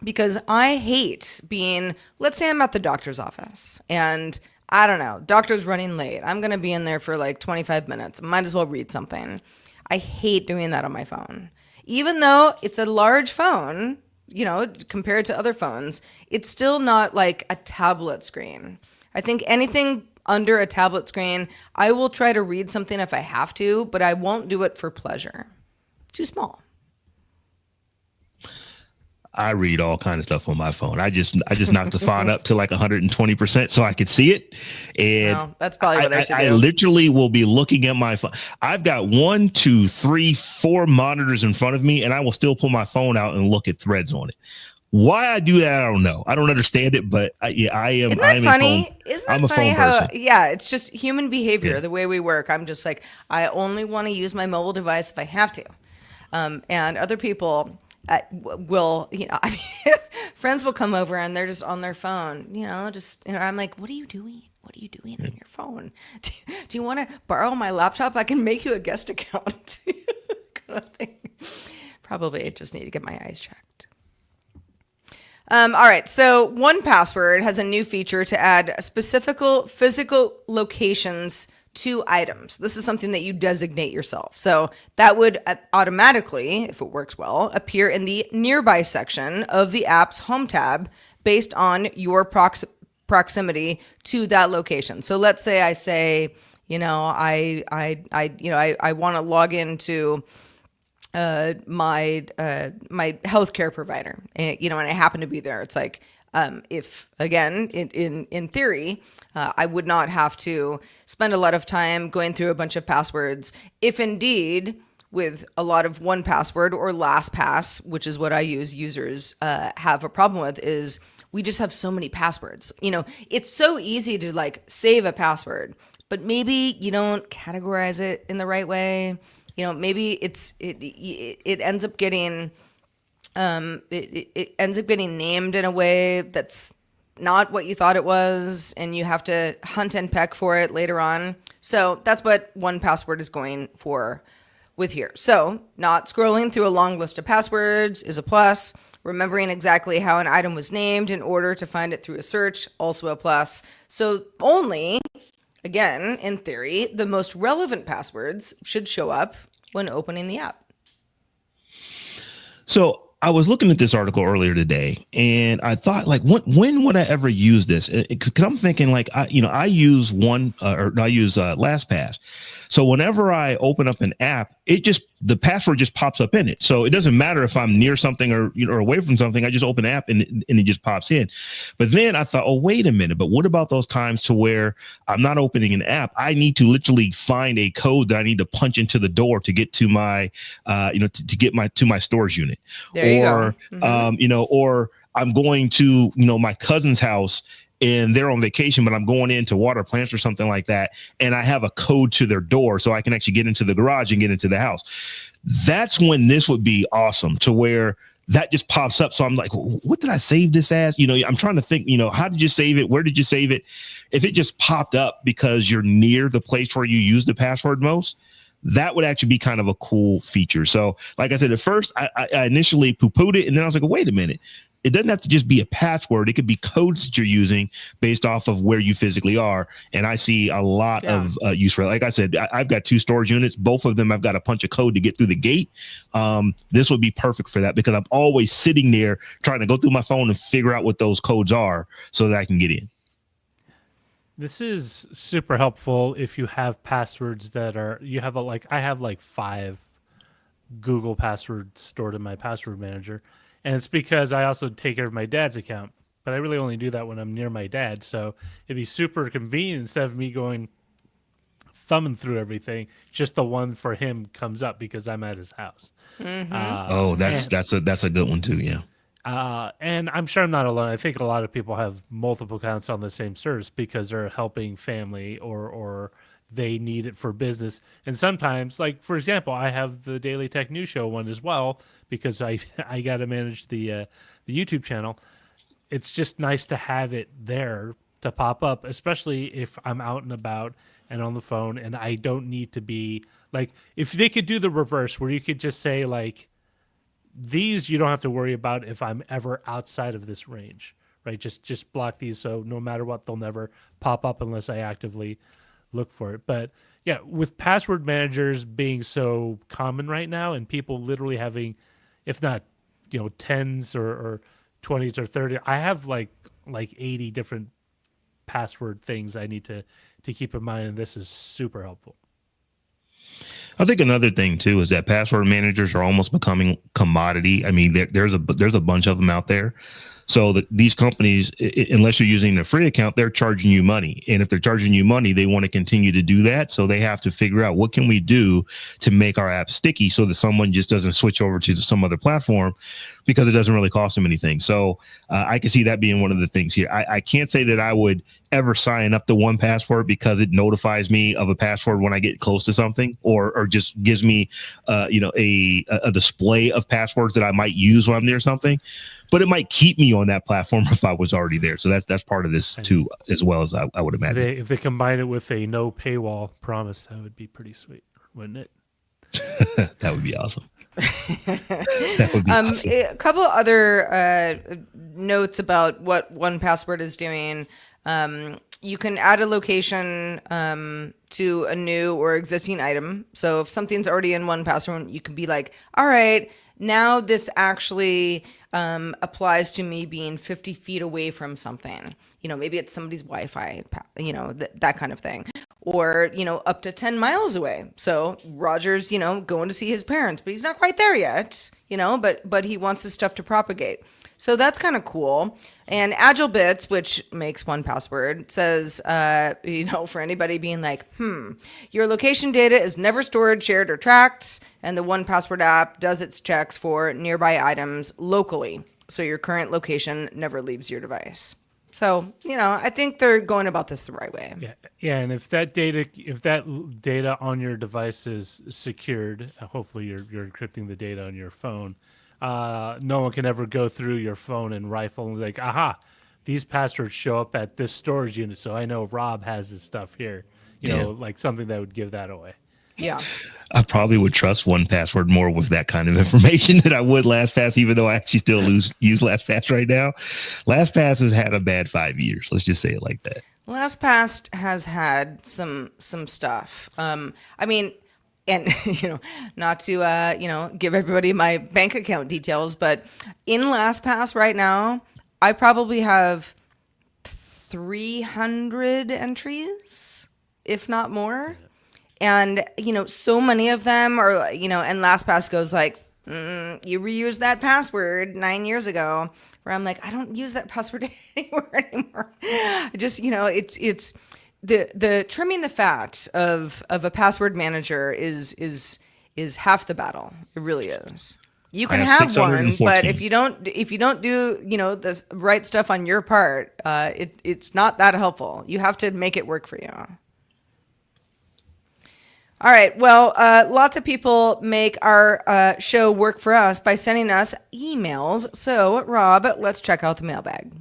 Speaker 1: because I hate being, let's say I'm at the doctor's office and I don't know, doctor's running late, I'm gonna be in there for like 25 minutes, might as well read something. I hate doing that on my phone. Even though it's a large phone, compared to other phones, it's still not like a tablet screen. I think anything under a tablet screen, I will try to read something if I have to, but I won't do it for pleasure. Too small.
Speaker 2: I read all kind of stuff on my phone. I just knocked the font up to like 120% so I could see it. And
Speaker 1: no, that's probably what I should do.
Speaker 2: I literally will be looking at my phone. I've got 1, 2, 3, 4 monitors in front of me, and I will still pull my phone out and look at threads on it. Why I do that, I don't know. I don't understand it, but I am.
Speaker 1: Isn't that funny?
Speaker 2: I'm a phone person.
Speaker 1: It's just human behavior, the way we work. I'm just like, I only want to use my mobile device if I have to. And other people will, friends will come over and they're just on their phone, I'm like, what are you doing? What are you doing on your phone? Do you want to borrow my laptop? I can make you a guest account. Kind of thing. Probably just need to get my eyes checked. All right. So 1Password has a new feature to add specific physical locations to items. This is something that you designate yourself. So that would automatically, if it works well, appear in the nearby section of the app's home tab based on your proximity to that location. So let's say I say, I want to log into my healthcare provider, and I happen to be there. It's like, if again, in theory, I would not have to spend a lot of time going through a bunch of passwords. If indeed, with a lot of 1Password or LastPass, which is what I use, users have a problem with, is we just have so many passwords. It's so easy to like save a password, but maybe you don't categorize it in the right way. Maybe it ends up getting it ends up getting named in a way that's not what you thought it was, and you have to hunt and peck for it later on. So that's what 1Password is going for with here. So not scrolling through a long list of passwords is a plus. Remembering exactly how an item was named in order to find it through a search, also a plus. So only, again, in theory, the most relevant passwords should show up when opening the app.
Speaker 2: So I was looking at this article earlier today, and I thought, like, when would I ever use this? Because I'm thinking, like, I use LastPass. So whenever I open up an app, the password just pops up in it. So it doesn't matter if I'm near something or away from something. I just open the app and it just pops in. But then I thought, oh, wait a minute. But what about those times to where I'm not opening an app? I need to literally find a code that I need to punch into the door to get to my, to get to my storage unit.
Speaker 1: There you go. Mm-hmm.
Speaker 2: Or I'm going to, my cousin's house, and they're on vacation, but I'm going in to water plants or something like that, and I have a code to their door so I can actually get into the garage and get into the house. That's when this would be awesome, to where that just pops up. So I'm like, what did I save this as? I'm trying to think, how did you save it? Where did you save it? If it just popped up because you're near the place where you use the password most, that would actually be kind of a cool feature. So like I said, at first I initially poo-pooed it, and then I was like, wait a minute. It doesn't have to just be a password. It could be codes that you're using based off of where you physically are. And I see a lot of use for it. Like I said, I've got 2 storage units. Both of them, I've got to punch a code to get through the gate. This would be perfect for that, because I'm always sitting there trying to go through my phone and figure out what those codes are so that I can get in.
Speaker 3: This is super helpful if you have passwords that are, I have like 5 Google passwords stored in my password manager. And it's because I also take care of my dad's account, but I really only do that when I'm near my dad. So it'd be super convenient, instead of me going thumbing through everything, just the one for him comes up because I'm at his house.
Speaker 1: Mm-hmm.
Speaker 2: That's a good one too. Yeah.
Speaker 3: And I'm sure I'm not alone. I think a lot of people have multiple accounts on the same service because they're helping family or they need it for business. And sometimes, like, for example, I have the Daily Tech News Show one as well, because I got to manage the YouTube channel. It's just nice to have it there to pop up, especially if I'm out and about and on the phone, and I don't need to be, like, if they could do the reverse where you could just say, like, these you don't have to worry about if I'm ever outside of this range, right? Just block these, so no matter what, they'll never pop up unless I actively look for it. But yeah, with password managers being so common right now, and people literally having, if not, 10s or 20s or 30, I have like 80 different password things I need to keep in mind, and this is super helpful.
Speaker 2: I think another thing too is that password managers are almost becoming commodity. I mean, there's a bunch of them out there. So these companies, unless you're using a free account, they're charging you money. And if they're charging you money, they want to continue to do that. So they have to figure out, what can we do to make our app sticky so that someone just doesn't switch over to some other platform, because it doesn't really cost them anything. So I can see that being one of the things here. I can't say that I would ever sign up to 1Password because it notifies me of a password when I get close to something, or just gives me a display of passwords that I might use when I'm near something. But it might keep me on that platform if I was already there. So that's part of this too, as well, as I would imagine.
Speaker 3: If they combine it with a no paywall promise, that would be pretty sweet, wouldn't it?
Speaker 2: That would be awesome. That would be awesome.
Speaker 1: A couple other notes about what 1Password is doing. You can add a location to a new or existing item. So if something's already in 1Password, you can be like, all right, now this actually applies to me being 50 feet away from something. Maybe it's somebody's Wi-Fi, that kind of thing. Or, up to 10 miles away. So Roger's, going to see his parents, but he's not quite there yet, but he wants his stuff to propagate. So that's kind of cool. And Agile Bits, which makes 1Password, says, for anybody being like, your location data is never stored, shared, or tracked, and the 1Password app does its checks for nearby items locally. So your current location never leaves your device. So, I think they're going about this the right way.
Speaker 3: Yeah, and if that data on your device is secured, hopefully you're encrypting the data on your phone. No one can ever go through your phone and rifle and be like, aha, these passwords show up at this storage unit, so I know Rob has his stuff here. Like something that would give that away.
Speaker 1: Yeah.
Speaker 2: I probably would trust 1Password more with that kind of information than I would LastPass, even though I actually still use LastPass right now. LastPass has had a bad 5 years. Let's just say it like that.
Speaker 1: LastPass has had some stuff. And not to give everybody my bank account details, but in LastPass right now, I probably have 300 entries, if not more. And, so many of them are, and LastPass goes like, you reused that password 9 years ago, where I'm like, I don't use that password anymore. I just, it's the trimming the fat of a password manager is half the battle. It really is. You can have one, but if you don't do, the right stuff on your part, it's not that helpful. You have to make it work for you. All right. Well, lots of people make our show work for us by sending us emails. So, Rob, let's check out the mailbag.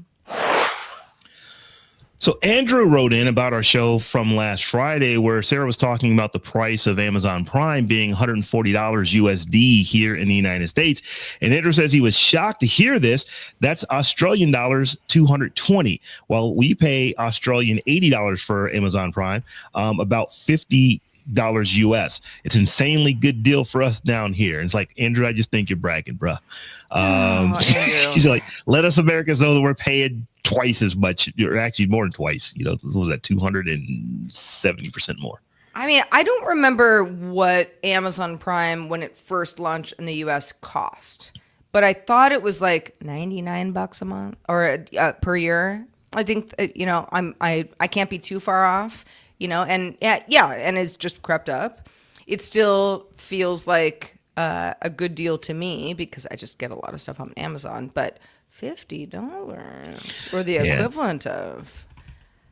Speaker 2: So Andrew wrote in about our show from last Friday where Sarah was talking about the price of Amazon Prime being $140 USD here in the United States. And Andrew says he was shocked to hear this. That's Australian dollars, 220. While we pay Australian $80 for Amazon Prime, about $50 US. It's insanely good deal for us down here. And it's like, Andrew, I just think you're bragging, bro. She's like, let us Americans know that we're paying twice as much, or actually more than twice. What was that, 270% more?
Speaker 1: I mean, I don't remember what Amazon Prime, when it first launched in the US, cost, but I thought it was like $99 a month or per year. I think I can't be too far off. And and it's just crept up. It still feels like a good deal to me because I just get a lot of stuff on Amazon, but $50 or the equivalent of,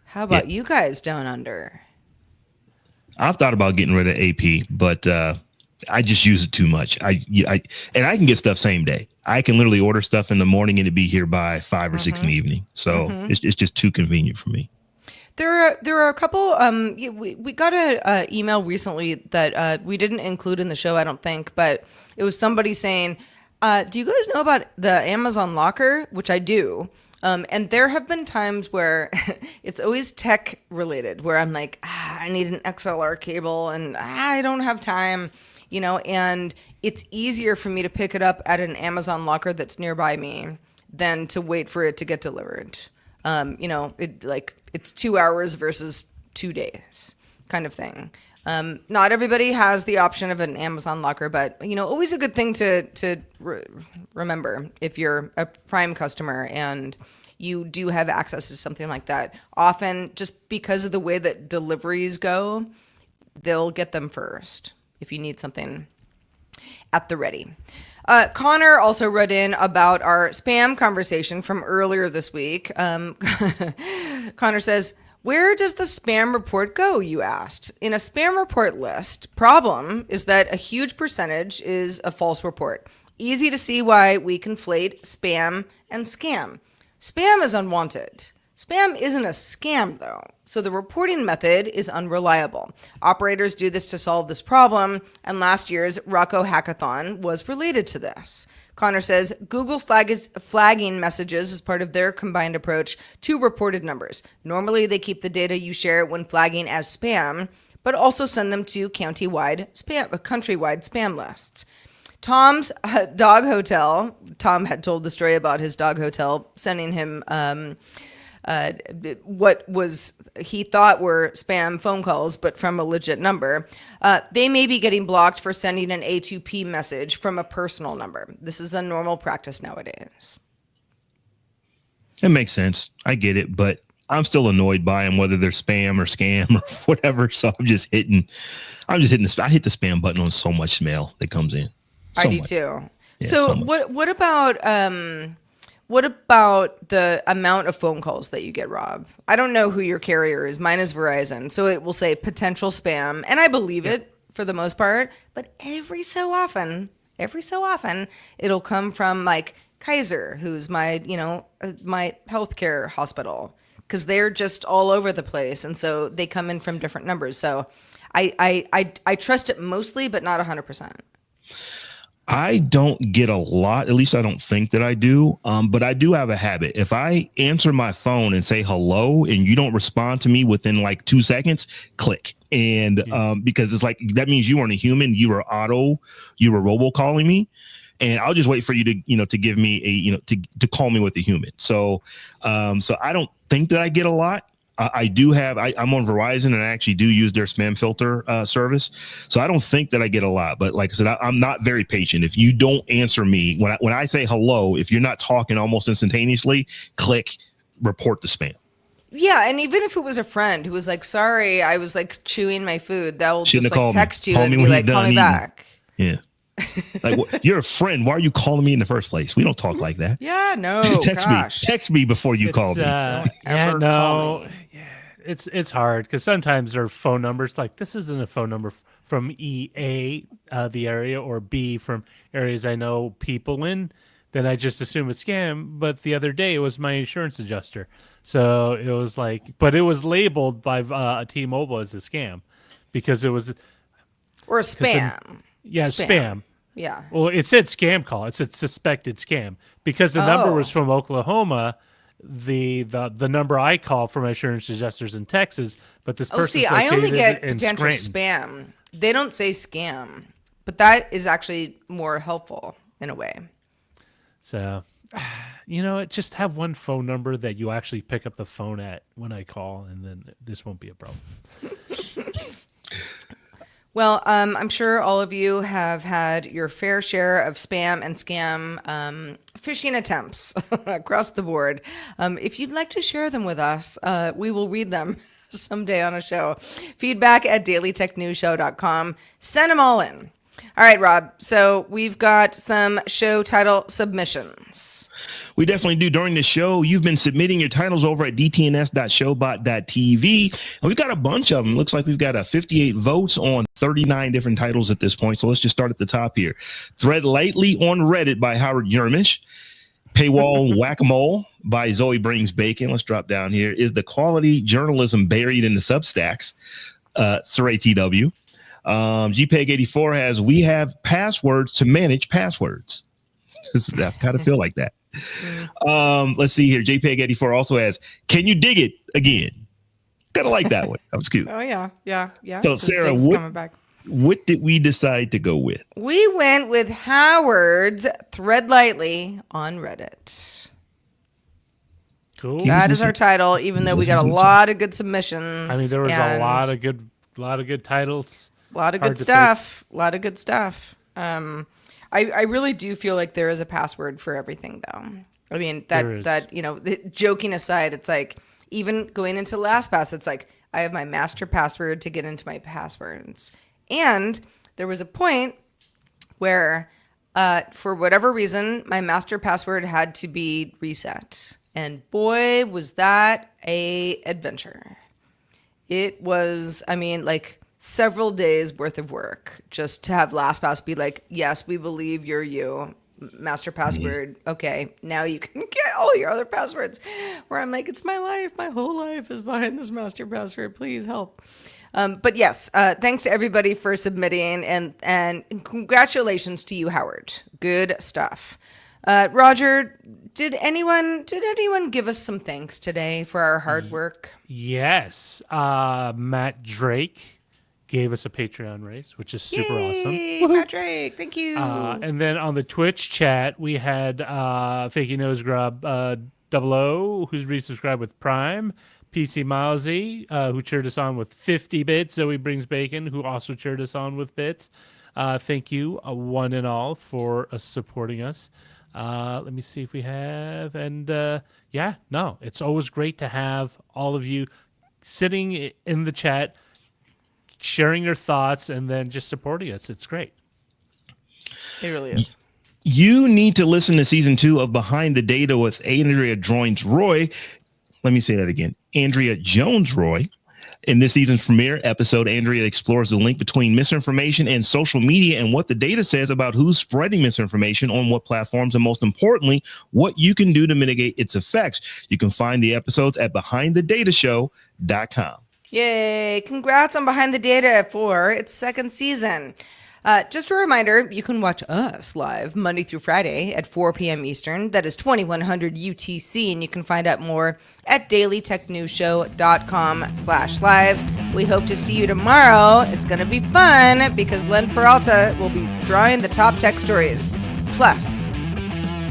Speaker 1: how about you guys down under?
Speaker 2: I've thought about getting rid of AP, but I just use it too much. And I can get stuff same day. I can literally order stuff in the morning and it'd be here by 5 or 6 in the evening. So it's just too convenient for me.
Speaker 1: There are a couple. We got an email recently that we didn't include in the show, I don't think, but it was somebody saying, "Do you guys know about the Amazon Locker?" Which I do. And there have been times where it's always tech related, where I'm like, I need an XLR cable, and I don't have time, And it's easier for me to pick it up at an Amazon Locker that's nearby me than to wait for it to get delivered. It's 2 hours versus 2 days kind of thing. Not everybody has the option of an Amazon Locker, but, always a good thing to remember if you're a Prime customer and you do have access to something like that. Often, just because of the way that deliveries go, they'll get them first if you need something at the ready. Connor also wrote in about our spam conversation from earlier this week. Connor says, "Where does the spam report go, you asked? In a spam report list, problem is that a huge percentage is a false report. Easy to see why we conflate spam and scam. Spam is unwanted. Spam isn't a scam, though, so the reporting method is unreliable. Operators do this to solve this problem, and last year's Rocco Hackathon was related to this." Connor says, "Google flagging messages as part of their combined approach to reported numbers. Normally, they keep the data you share when flagging as spam, but also send them to countrywide spam lists." Tom's dog hotel, Tom had told the story about his dog hotel sending him what he thought were spam phone calls, but from a legit number. They may be getting blocked for sending an A2P message from a personal number. This is a normal practice nowadays.
Speaker 2: It makes sense. I get it, but I'm still annoyed by them, whether they're spam or scam or whatever. So I hit the spam button on so much mail that comes in.
Speaker 1: I do too. So what about What about the amount of phone calls that you get, Rob? I don't know who your carrier is. Mine is Verizon. So it will say potential spam. And I believe it for the most part. But every so often, it'll come from like Kaiser, who's my, my healthcare hospital. Because they're just all over the place. And so they come in from different numbers. So I trust it mostly, but not 100%.
Speaker 2: I don't get a lot, at least I don't think that I do. But I do have a habit. If I answer my phone and say hello and you don't respond to me within like 2 seconds, click. And because it's like, that means you aren't a human. You were robocalling me. And I'll just wait for you to, to give me to call me with a human. So I don't think that I get a lot. I do have, I'm on Verizon and I actually do use their spam filter service. So I don't think that I get a lot, but like I said, I'm not very patient. If you don't answer me, when I say hello, if you're not talking almost instantaneously, click report the spam.
Speaker 1: Yeah, and even if it was a friend who was like, sorry, I was like chewing my food, they'll just like text you and be like, call me back.
Speaker 2: Yeah. Like, you're a friend. Why are you calling me in the first place? We don't talk like that.
Speaker 1: Yeah, no.
Speaker 2: Text me before you call me.
Speaker 1: Call me.
Speaker 3: It's hard because sometimes there are phone numbers like this isn't a phone number from EA, the area, or B from areas I know people in. Then I just assume it's scam. But the other day it was my insurance adjuster, so it was like, but it was labeled by T-Mobile as a scam because it was
Speaker 1: or a spam.
Speaker 3: Spam. Yeah. Well, it said scam call. It said suspected scam because the number was from Oklahoma. The number I call for my insurance adjusters in Texas, but this person.
Speaker 1: I only get potential spam. They don't say scam, but that is actually more helpful in a way.
Speaker 3: So, just have one phone number that you actually pick up the phone at when I call, and then this won't be a problem.
Speaker 1: Well, I'm sure all of you have had your fair share of spam and scam phishing attempts across the board. If you'd like to share them with us, we will read them someday on a show. Feedback at dailytechnewsshow.com. Send them all in. All right, Rob. So we've got some show title submissions.
Speaker 2: We definitely do. During the show, you've been submitting your titles over at dtns.showbot.tv. And we've got a bunch of them. Looks like we've got 58 votes on 39 different titles at this point. So let's just start at the top here. Thread Lightly on Reddit by Howard Yermish. Paywall Whack-A-Mole by Zoe Brings Bacon. Let's drop down here. Is the quality journalism buried in the Substacks? Saray TW. GPEG84 has, we have passwords to manage passwords. I kind of feel like that. Let's see here. JPEG84 also has, can you dig it again? Kind of like that one. That was cute.
Speaker 1: Oh, yeah.
Speaker 2: So, Sarah, what did we decide to go with?
Speaker 1: We went with Howard's Thread Lightly on Reddit.
Speaker 3: Cool.
Speaker 1: That is our title, even though we got a lot of good submissions.
Speaker 3: I mean, there was a lot of good titles.
Speaker 1: A lot of good stuff. I really do feel like there is a password for everything, though. I mean, joking aside, it's like, even going into LastPass, it's like, I have my master password to get into my passwords. And there was a point where, for whatever reason, my master password had to be reset. And boy, was that a adventure. It was, several days worth of work just to have LastPass be like, yes, we believe you're you. Master password. Okay, now you can get all your other passwords. Where I'm like, it's my life. My whole life is behind this master password. Please help. But yes, thanks to everybody for submitting, and congratulations to you, Howard. Good stuff. Roger, did anyone give us some thanks today for our hard work?
Speaker 3: Yes, Matt Drake gave us a Patreon raise, which is super awesome.
Speaker 1: Matt Drake, thank you.
Speaker 3: And then on the Twitch chat, we had Fakey Nose Grub 00, who's resubscribed with Prime, PC Milesy, who cheered us on with 50 bits, Zoe Brings Bacon, who also cheered us on with bits. Thank you, one and all, for supporting us. Let me see if we have, and it's always great to have all of you sitting in the chat, sharing your thoughts, and then just supporting us. It's great.
Speaker 1: It really is.
Speaker 2: You need to listen to season 2 of Behind the Data with Andrea Jones-Roy. Let me say that again. Andrea Jones-Roy. In this season's premiere episode, Andrea explores the link between misinformation and social media and what the data says about who's spreading misinformation on what platforms, and most importantly, what you can do to mitigate its effects. You can find the episodes at behindthedatashow.com.
Speaker 1: Yay! Congrats on Behind the Data for its second season. Just a reminder, you can watch us live Monday through Friday at 4 p.m. Eastern. That is 2100 UTC, and you can find out more at dailytechnewsshow.com/live. We hope to see you tomorrow. It's going to be fun because Len Peralta will be drawing the top tech stories, plus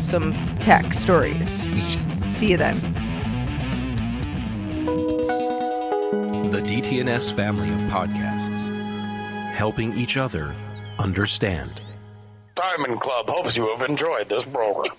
Speaker 1: some tech stories. See you then.
Speaker 4: The DTNS family of podcasts, helping each other understand.
Speaker 5: Diamond Club hopes you have enjoyed this program.